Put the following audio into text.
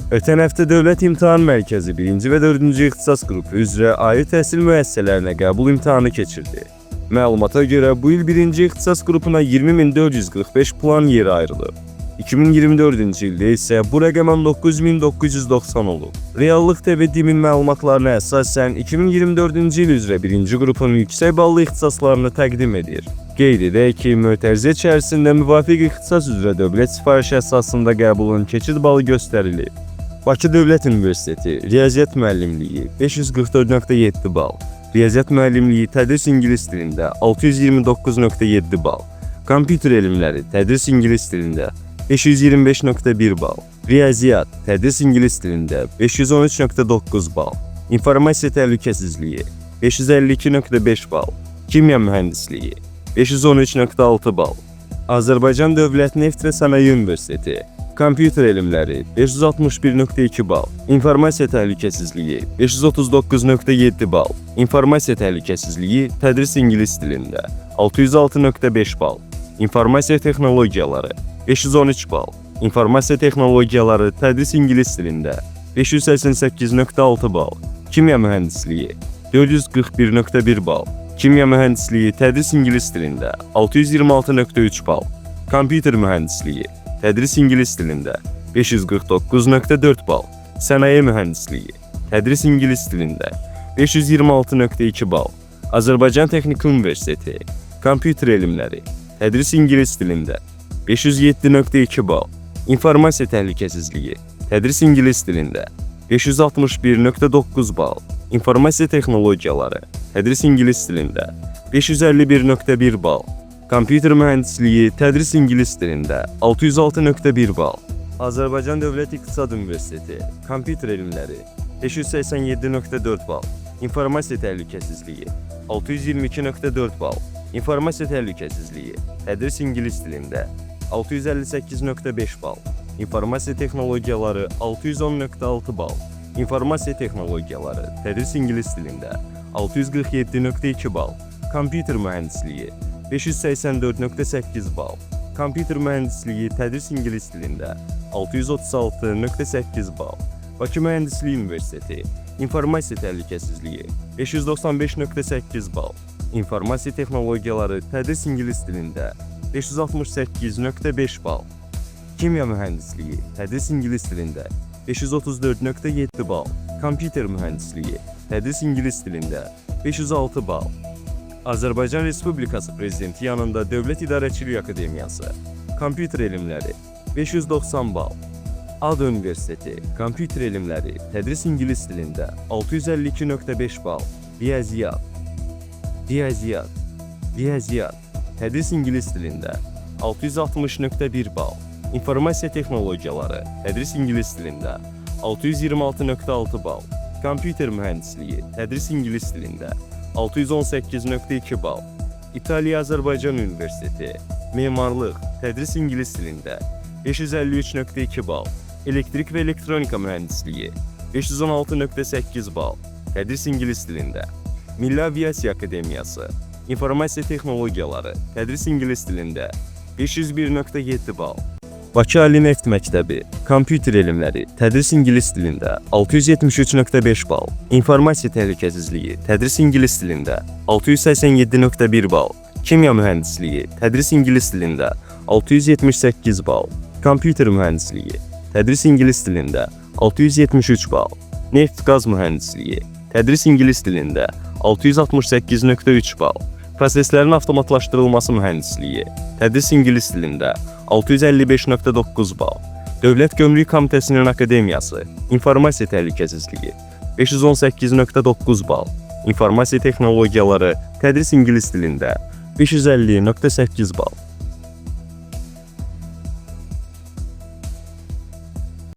Ötən həftə Dövlət İmtahan Mərkəzi 1-ci və 4-cü ixtisas qrupu üzrə ali təhsil müəssisələrinə qəbul imtahanı keçirdi. Məlumata görə bu il 1-ci ixtisas qrupuna 20.445 plan yeri ayrılıb. 2024-cü ildə isə bu rəqəm 9.990 olub. Reallıq TV-nin məlumatlarına əsasən 2024-cü il üzrə 1-ci qrupun yüksək ballı ixtisaslarını təqdim edir. Qeyd edək ki, mötərizə içərisində müvafiq ixtisas üzrə dövlət sifarişi əsasında qəbulun keçid balı göstərilib. Bakı Dövlət Universiteti Riyaziyyat müəllimliyi 544.7 bal, Riyaziyyat müəllimliyi tədris ingilis dilində 629.7 bal, Kompüter elmləri tədris ingilis dilində 525.1 bal, Riyaziyyat tədris ingilis dilində 513.9 bal, İnformasiya təhlükəsizliyi 552.5 bal, Kimya mühəndisliyi 513.6 bal, Azərbaycan Dövlət Neft və Sənaye Universiteti Kompüter elmləri 561.2 bal, İnformasiya təhlükəsizliyi 539.7 bal, İnformasiya təhlükəsizliyi tədris ingilis dilində 606.5 bal, İnformasiya texnologiyaları 513 bal, İnformasiya texnologiyaları tədris ingilis dilində 588.6 bal, Kimya mühəndisliyi 441.1 bal, Kimya mühəndisliyi tədris ingilis dilində 626.3 bal, Kompüter mühəndisliyi tədris ingilis dilində 549.4 bal, Sənaye mühəndisliyi tədris ingilis dilində 526.2 bal, Azərbaycan Texniki Universiteti Kompüter elmləri tədris ingilis dilində 507.2 bal, İnformasiya təhlükəsizliyi tədris ingilis dilində 561.9 bal, İnformasiya texnologiyaları tədris ingilis dilində 551.1 bal, Kompüter mühəndisliyi tədris ingilis dilində 606.1 bal, Azərbaycan Dövlət İqtisad Universiteti Kompüter elmləri 587.4 bal, İnformasiya təhlükəsizliyi 622.4 bal, İnformasiya təhlükəsizliyi tədris ingilis dilində 658.5 bal, İnformasiya texnologiyaları 610.6 bal, İnformasiya texnologiyaları tədris ingilis dilində 647.2 bal, Kompüter mühəndisliyi 584.8 bal, Kompüter mühəndisliyi tədris ingilis dilində 636.8 bal, Bakı Mühəndislik Universiteti İnformasiya təhlükəsizliyi 595.8 bal, İnformasiya texnologiyaları tədris ingilis dilində 568.5 bal, Kimya mühəndisliyi tədris ingilis dilində 534.7 bal, Kompüter mühəndisliyi tədris ingilis dilində 506 bal, Azərbaycan Respublikası Prezidenti yanında Dövlət İdarəçilik Akademiyası Kompüter elmləri 590 bal, AD Universiteti Kompüter elmləri tədris ingilis dilində 652.5 bal, Riyaziyyat tədris ingilis dilində 660.1 bal, İnformasiya texnologiyaları tədris ingilis dilində 626.6 bal, Kompüter mühəndisliyi tədris ingilis dilində 618.2 bal, İtaliya-Azərbaycan Universiteti Memarlıq tədris ingilis dilində 553.2 bal, Elektrik və elektronika mühəndisliyi 516.8 bal, tədris ingilis dilində, Milli Aviasiya Akademiyası İnformasiya texnologiyaları tədris ingilis dilində 501.7 bal, Bakı Ali Neft Məktəbi Kompüter elmləri tədris ingilis dilində 673.5 bal, İnformasiya təhlükəsizliyi tədris ingilis dilində 687.1 bal, Kimya mühəndisliyi tədris ingilis dilində 678 bal, Kompüter mühəndisliyi tədris ingilis dilində 673 bal, Neft-qaz mühəndisliyi tədris ingilis dilində 668.3 bal, Proseslərin avtomatlaşdırılması mühəndisliyi tədris ingilis dilində 655.9 bal, Dövlət Gömrük Komitəsinin Akademiyası İnformasiya təhlükəsizliyi 518.9 bal, İnformasiya texnologiyaları tədris ingilis dilində 550.8 bal.